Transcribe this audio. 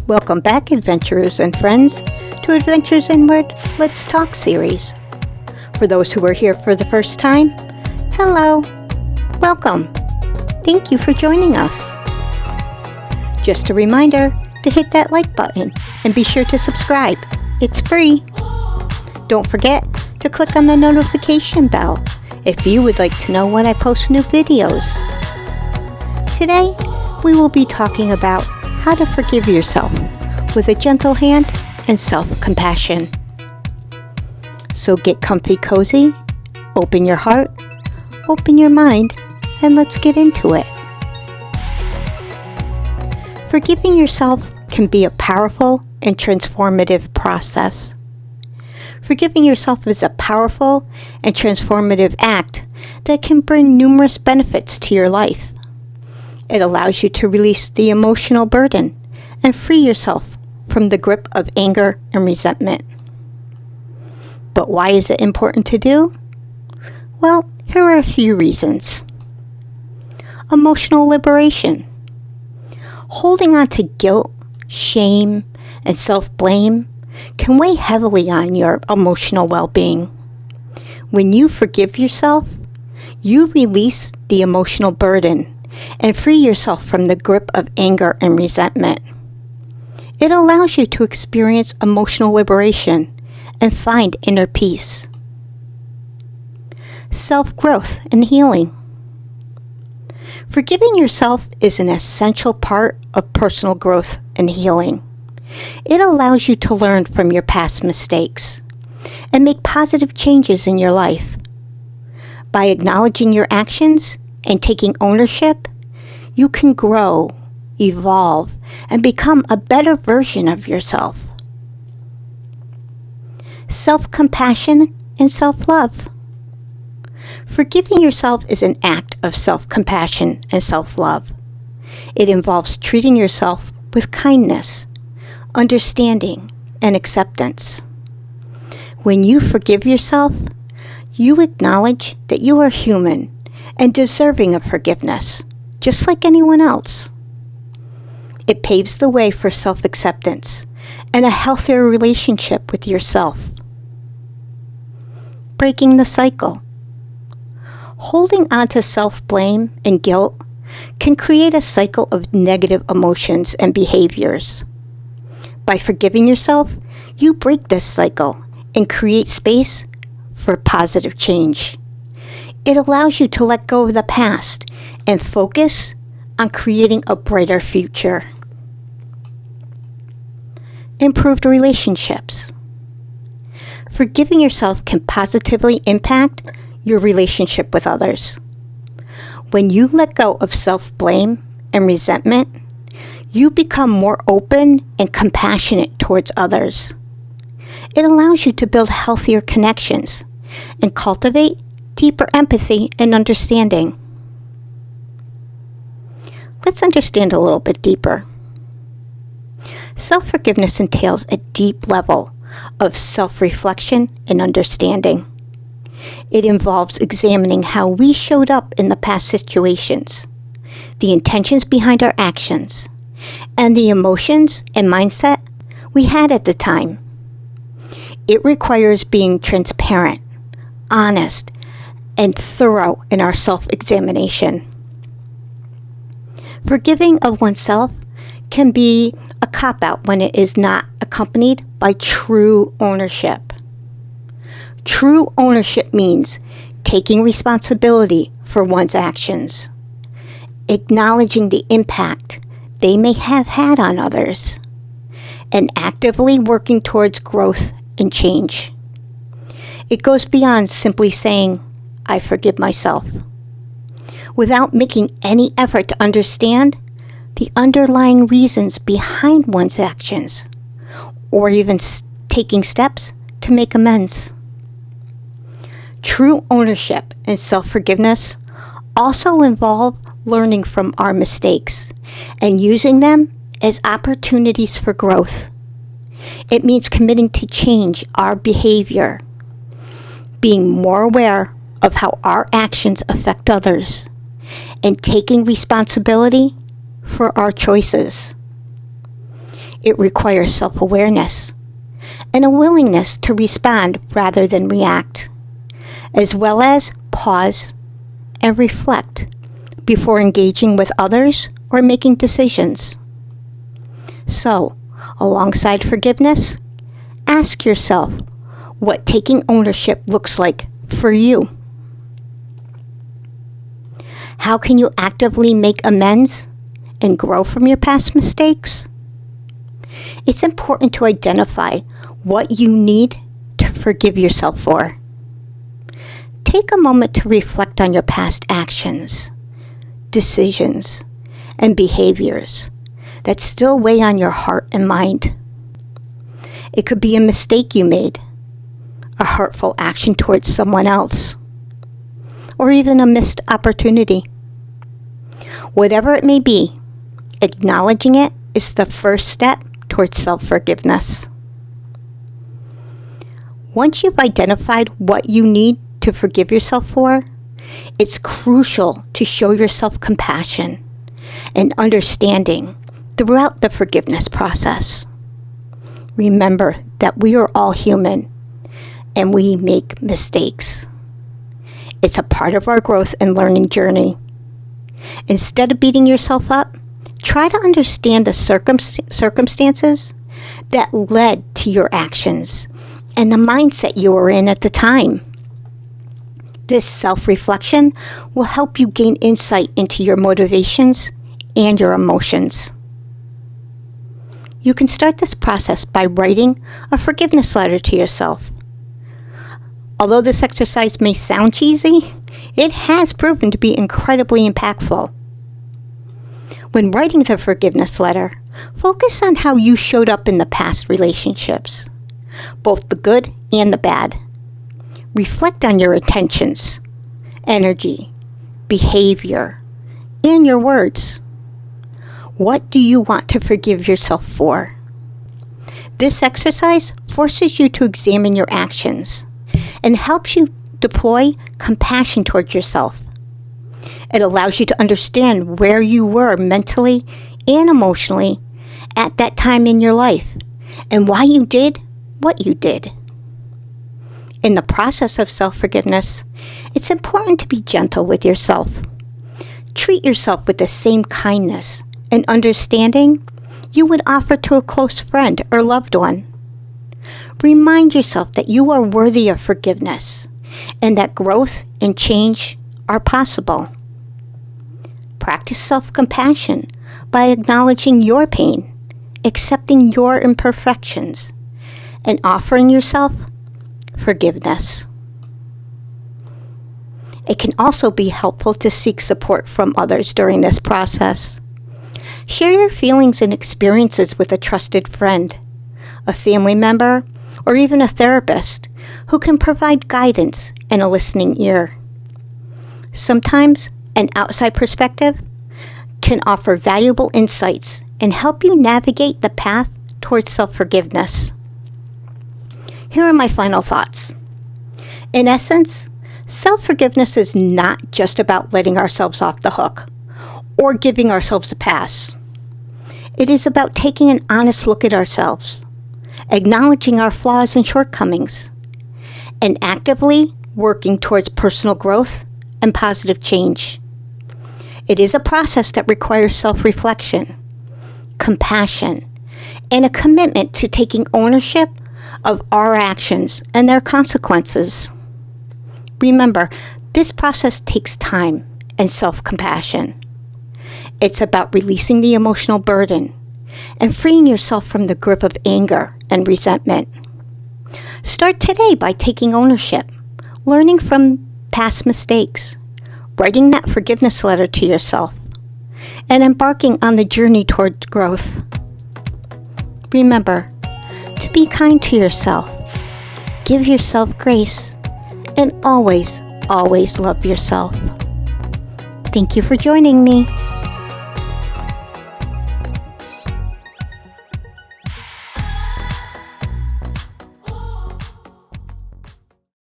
Welcome back, adventurers and friends, to Adventures Inward Let's Talk series. For those who are here for the first time, hello, welcome. Thank you for joining us. Just a reminder to hit that like button and be sure to subscribe. It's free. Don't forget to click on the notification bell if you would like to know when I post new videos. Today, we will be talking about how to forgive yourself with a gentle hand and self-compassion. So get comfy cozy, open your heart, open your mind, and let's get into it. Forgiving yourself can be a powerful and transformative process. Forgiving yourself is a powerful and transformative act that can bring numerous benefits to your life. It allows you to release the emotional burden and free yourself from the grip of anger and resentment. But why is it important to do? Well, here are a few reasons. Emotional liberation. Holding on to guilt, shame, and self-blame can weigh heavily on your emotional well-being. When you forgive yourself, you release the emotional burden and free yourself from the grip of anger and resentment. It allows you to experience emotional liberation and find inner peace. Self-growth and healing. Forgiving yourself is an essential part of personal growth and healing. It allows you to learn from your past mistakes and make positive changes in your life. By acknowledging your actions and taking ownership, you can grow, evolve, and become a better version of yourself. Self-compassion and self-love. Forgiving yourself is an act of self-compassion and self-love. It involves treating yourself with kindness, understanding, and acceptance. When you forgive yourself, you acknowledge that you are human and deserving of forgiveness, just like anyone else. It paves the way for self-acceptance and a healthier relationship with yourself. Breaking the cycle. Holding on to self-blame and guilt can create a cycle of negative emotions and behaviors. By forgiving yourself, you break this cycle and create space for positive change. It allows you to let go of the past and focus on creating a brighter future. Improved relationships. Forgiving yourself can positively impact your relationship with others. When you let go of self-blame and resentment, you become more open and compassionate towards others. It allows you to build healthier connections and cultivate deeper empathy and understanding. Let's understand a little bit deeper. Self-forgiveness entails a deep level of self-reflection and understanding. It involves examining how we showed up in the past situations, the intentions behind our actions, and the emotions and mindset we had at the time. It requires being transparent, honest, and thorough in our self-examination. Forgiving of oneself can be a cop-out when it is not accompanied by true ownership. True ownership means taking responsibility for one's actions, acknowledging the impact they may have had on others, and actively working towards growth and change. It goes beyond simply saying, "I forgive myself," without making any effort to understand the underlying reasons behind one's actions, or even taking steps to make amends. True ownership and self-forgiveness also involve learning from our mistakes and using them as opportunities for growth. It means committing to change our behavior, being more aware of how our actions affect others, and taking responsibility for our choices. It requires self-awareness and a willingness to respond rather than react, as well as pause and reflect before engaging with others or making decisions. So, alongside forgiveness, ask yourself what taking ownership looks like for you. How can you actively make amends and grow from your past mistakes? It's important to identify what you need to forgive yourself for. Take a moment to reflect on your past actions, decisions, and behaviors that still weigh on your heart and mind. It could be a mistake you made, a hurtful action towards someone else, or even a missed opportunity. Whatever it may be, acknowledging it is the first step towards self-forgiveness. Once you've identified what you need to forgive yourself for, it's crucial to show yourself compassion and understanding throughout the forgiveness process. Remember that we are all human and we make mistakes. It's a part of our growth and learning journey. Instead of beating yourself up, try to understand the circumstances that led to your actions and the mindset you were in at the time. This self-reflection will help you gain insight into your motivations and your emotions. You can start this process by writing a forgiveness letter to yourself. Although this exercise may sound cheesy, it has proven to be incredibly impactful. When writing the forgiveness letter, focus on how you showed up in the past relationships, both the good and the bad. Reflect on your intentions, energy, behavior, and your words. What do you want to forgive yourself for? This exercise forces you to examine your actions and helps you deploy compassion towards yourself. It allows you to understand where you were mentally and emotionally at that time in your life and why you did what you did. In the process of self-forgiveness, it's important to be gentle with yourself. Treat yourself with the same kindness and understanding you would offer to a close friend or loved one. Remind yourself that you are worthy of forgiveness and that growth and change are possible. Practice self-compassion by acknowledging your pain, accepting your imperfections, and offering yourself forgiveness. It can also be helpful to seek support from others during this process. Share your feelings and experiences with a trusted friend, a family member, or even a therapist who can provide guidance and a listening ear. Sometimes an outside perspective can offer valuable insights and help you navigate the path towards self-forgiveness. Here are my final thoughts. In essence, self-forgiveness is not just about letting ourselves off the hook or giving ourselves a pass. It is about taking an honest look at ourselves, acknowledging our flaws and shortcomings, and actively working towards personal growth and positive change. It is a process that requires self-reflection, compassion, and a commitment to taking ownership of our actions and their consequences. Remember, this process takes time and self-compassion. It's about releasing the emotional burden and freeing yourself from the grip of anger and resentment. Start today by taking ownership, learning from past mistakes, writing that forgiveness letter to yourself, and embarking on the journey toward growth. Remember to be kind to yourself, give yourself grace, and always, always love yourself. Thank you for joining me.